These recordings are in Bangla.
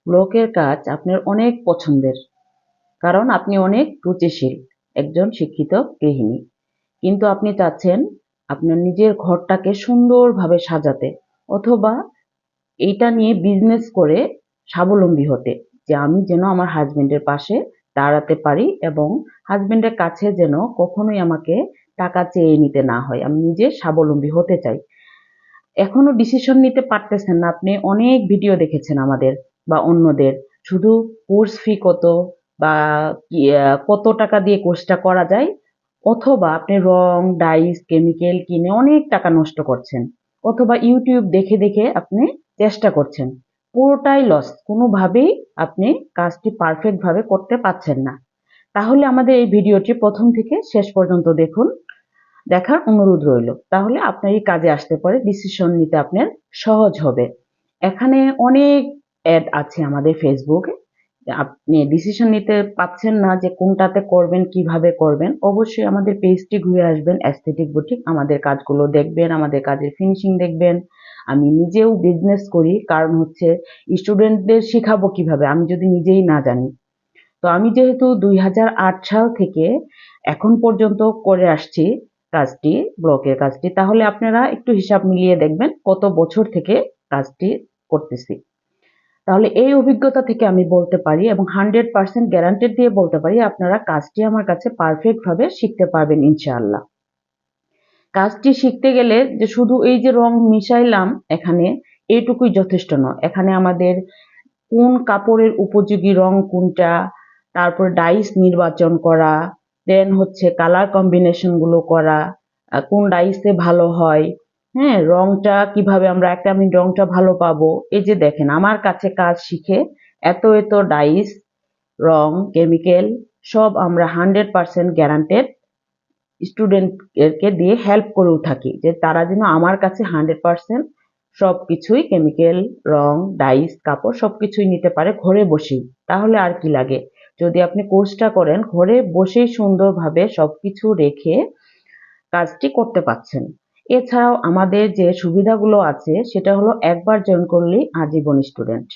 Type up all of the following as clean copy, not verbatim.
ব্লকের কাজ আপনার অনেক পছন্দের, কারণ আপনি অনেক রুচিশীল একজন শিক্ষিত গৃহিণী। কিন্তু আপনি চাচ্ছেন আপনার নিজের ঘরটাকে সুন্দরভাবে সাজাতে, অথবা এইটা নিয়ে বিজনেস করে স্বাবলম্বী হতে, যে আমি যেন আমার হাজবেন্ডের পাশে দাঁড়াতে পারি এবং হাজবেন্ডের কাছে যেন কখনোই আমাকে টাকা চেয়ে নিতে না হয়, আমি নিজে স্বাবলম্বী হতে চাই। এখনো ডিসিশন নিতে পারতেছেন না, আপনি অনেক ভিডিও দেখেছেন আমাদের বা অন্যদের, শুধু কোর্স ফি কত বা কত টাকা দিয়ে কোর্সটা করা যায়, অথবা আপনি রং ডাইস কেমিক্যাল কিনে অনেক টাকা নষ্ট করছেন, অথবা ইউটিউব দেখে দেখে আপনি চেষ্টা করছেন, পুরোটাই লস, কোনোভাবেই আপনি কাজটি পারফেক্ট ভাবে করতে পারছেন না। তাহলে আমাদের এই ভিডিওটি প্রথম থেকে শেষ পর্যন্ত দেখুন, দেখার অনুরোধ রইল, তাহলে আপনার এই কাজে আসতে পারে, ডিসিশন নিতে আপনার সহজ হবে। এখানে অনেক অ্যাড আছে আমাদের ফেসবুকে, আপনি ডিসিশন নিতে পাচ্ছেন না যে কোনটাতে করবেন কিভাবে করবেন, অবশ্যই আমাদের পেজটি ঘুরে আসবেন অ্যাস্থেটিক বুটিক, আমাদের কাজগুলো দেখবেন, আমাদের কাজের ফিনিশিং দেখবেন। আমি নিজেও বিজনেস করি, কারণ হচ্ছে স্টুডেন্টদের শেখাবো কিভাবে আমি যদি নিজেই না জানি। তো আমি যেহেতু 2008 সাল থেকে এখন পর্যন্ত করে আসছি কাজটি, ব্লকের কাজটি, তাহলে আপনারা একটু হিসাব মিলিয়ে দেখবেন কত বছর থেকে কাজটি করতেছি। তাহলে এই অভিজ্ঞতা থেকে আমি বলতে পারি এবং 100% গ্যারান্টেড দিয়ে বলতে পারি, আপনারা কাজটি আমার কাছে পারফেক্ট ভাবে শিখতে পারবেন ইনশাআল্লাহ। কাজটি শিখতে গেলে যে শুধু এই যে রং মিশাইলাম এখানে, এইটুকুই যথেষ্ট নয়। এখানে আমাদের কোন কাপড়ের উপযোগী রং কোনটা, তারপর ডাইস নির্বাচন করা, দেন হচ্ছে কালার কম্বিনেশন গুলো করা, কোন ডাইসে ভালো হয়, হ্যাঁ, রংটা কিভাবে আমরা একটা আমি রংটা ভালো পাবো। এই যে দেখেন আমার কাছে কাজ শিখে এত এত ডাইস, রং, কেমিক্যাল সব আমরা 100% গ্যারান্টেড স্টুডেন্টকে দিয়ে হেল্প করেও থাকি, যে তারা যেন আমার কাছে 100% সবকিছুই কেমিক্যাল, রং, ডাইস, কাপড় সবকিছুই নিতে পারে ঘরে বসেই। তাহলে আর কি লাগে, যদি আপনি কোর্সটা করেন ঘরে বসেই সুন্দরভাবে সবকিছু রেখে কাজটি করতে পারছেন। এছাড়াও আমাদের যে সুবিধাগুলো আছে সেটা হলো একবার জয়েন করলেই আজীবন স্টুডেন্ট।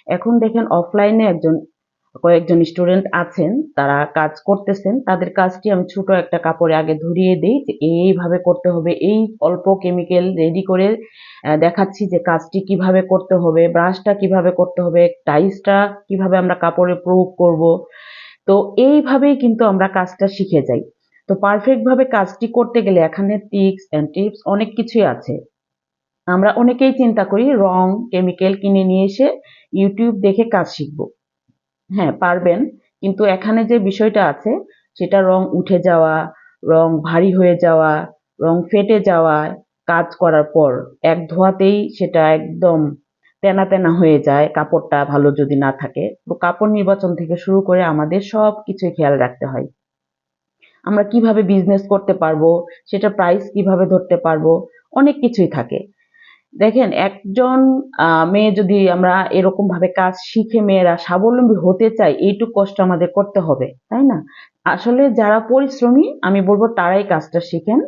এখন দেখেন অফলাইনে কয়েকজন স্টুডেন্ট আছেন, তারা কাজ করতেছেন, তাদের কাজটি আমি ছোট একটা কাপড়ে আগে ধরিয়ে দিই যে এইভাবে করতে হবে, এই অল্প কেমিক্যাল রেডি করে দেখাচ্ছি যে কাজটি কিভাবে করতে হবে, ব্রাশটা কিভাবে করতে হবে, টাইসটা কিভাবে আমরা কাপড়ে প্রয়োগ করব। তো এইভাবেই কিন্তু আমরা কাজটা শিখে যাই। তো পারফেক্ট ভাবে কাজটি করতে গেলে এখানে ট্রিক্স এন্ড টিপস অনেক কিছুই আছে। আমরা অনেকেই চিন্তা করি রং কেমিক্যাল কিনে নিয়ে এসে ইউটিউব দেখে কাজ শিখবো। হ্যাঁ, পারবেন, কিন্তু এখানে যে বিষয়টা আছে সেটা রং উঠে যাওয়া, রং ভারী হয়ে যাওয়া, রং ফেটে যাওয়া, কাজ করার পর এক ধোয়াতেই সেটা একদম তেনা তেনা হয়ে যায় কাপড়টা ভালো যদি না থাকে। তো কাপড় নির্বাচন থেকে শুরু করে আমাদের সব কিছুই খেয়াল রাখতে হয়। আমরা কিভাবে বিজনেস করতে পারবো, সেটা প্রাইস কিভাবে ধরতে পারবো, অনেক কিছুই থাকে। দেখেন একজন মেয়ে যদি আমরা এরকম ভাবে কাজ শিখে মেয়েরা স্বাবলম্বী হতে চাই, এইটুকু কষ্ট আমাদের করতে হবে, তাই না? আসলে যারা পরিশ্রমী আমি বলবো তারাই কাজটা শিখেন,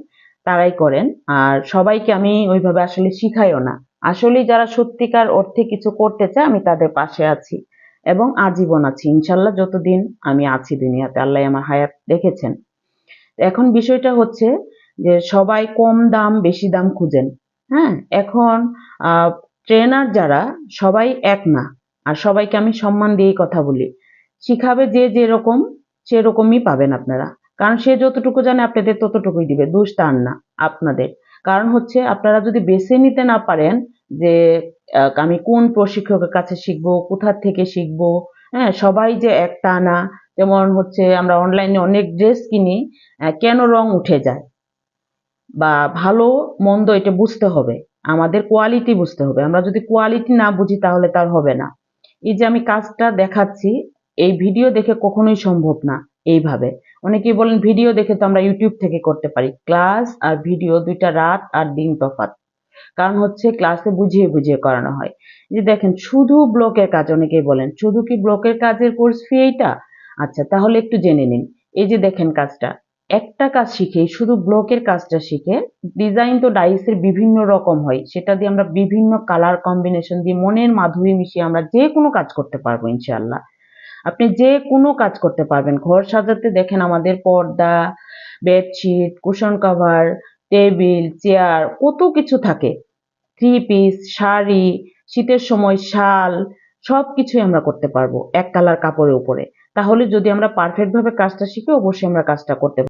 তারাই করেন। আর সবাইকে আমি ওইভাবে আসলে শিখাইও না। আসলে যারা সত্যিকার অর্থে কিছু করতে চায় আমি তাদের পাশে আছি এবং আজীবন আছি ইনশাল্লাহ, যতদিন আমি আছি দুনিয়াতে আল্লাহ আমার হায়াত দেখেছেন। এখন বিষয়টা হচ্ছে যে সবাই কম দাম বেশি দাম খুঁজেন। হ্যাঁ, এখন ট্রেনার যারা সবাই এক না, আর সবাইকে আমি সম্মান দিয়েই কথা বলি। শিখাবে যে যেরকম সেরকমই পাবেন আপনারা, কারণ সে যতটুকু জানে আপনাদের ততটুকুই দিবে, দোষ তার না আপনাদের। কারণ হচ্ছে আপনারা যদি বেছে নিতে না পারেন যে আমি কোন প্রশিক্ষকের কাছে শিখবো, কোথা থেকে শিখবো, হ্যাঁ, সবাই যে এক তা না। যেমন হচ্ছে আমরা অনলাইনে অনেক ড্রেস কিনি, কেন রং উঠে যায় বা ভালো মন্দ এটা বুঝতে হবে, আমাদের কোয়ালিটি বুঝতে হবে। আমরা যদি কোয়ালিটি না বুঝি তাহলে তার হবে না। এই যে আমি কাজটা দেখাচ্ছি, এই ভিডিও দেখে কখনোই সম্ভব না এইভাবে। অনেকেই বলেন ভিডিও দেখে তো আমরা ইউটিউব থেকে করতে পারি, ক্লাস আর ভিডিও দুইটা রাত আর দিন তফাৎ। কারণ হচ্ছে ক্লাসে বুঝিয়ে বুঝিয়ে করানো হয়। যে দেখেন শুধু ব্লকের কাজ, অনেকেই বলেন শুধু কি ব্লকের কাজের কোর্স ফি এইটা? আচ্ছা তাহলে একটু জেনে নিন। এই যে দেখেন কাজটা একটা কাজ শিখে, শুধু ব্লকের কাজটা শিখে, ডিজাইন তো ডাইসের বিভিন্ন রকম হয়, সেটা দিয়ে আমরা বিভিন্ন কালার কম্বিনেশন দিয়ে মনের মাধুরী মিশিয়ে আমরা যে কোনো কাজ করতে পারবো ইনশাআল্লাহ। আপনি যে কোনো কাজ করতে পারবেন। ঘর সাজাতে দেখেন আমাদের পর্দা, bedsheet, cushion cover, table, chair কত কিছু থাকে। থ্রি পিস, শাড়ি, শীতের সময় শাল, সবকিছুই আমরা করতে পারবো এক কালার কাপড়ের উপরে। তাহলে যদি আমরা পারফেক্ট ভাবে কাজটা শিখি, অবশ্যই আমরা কাজটা করতে পারবো।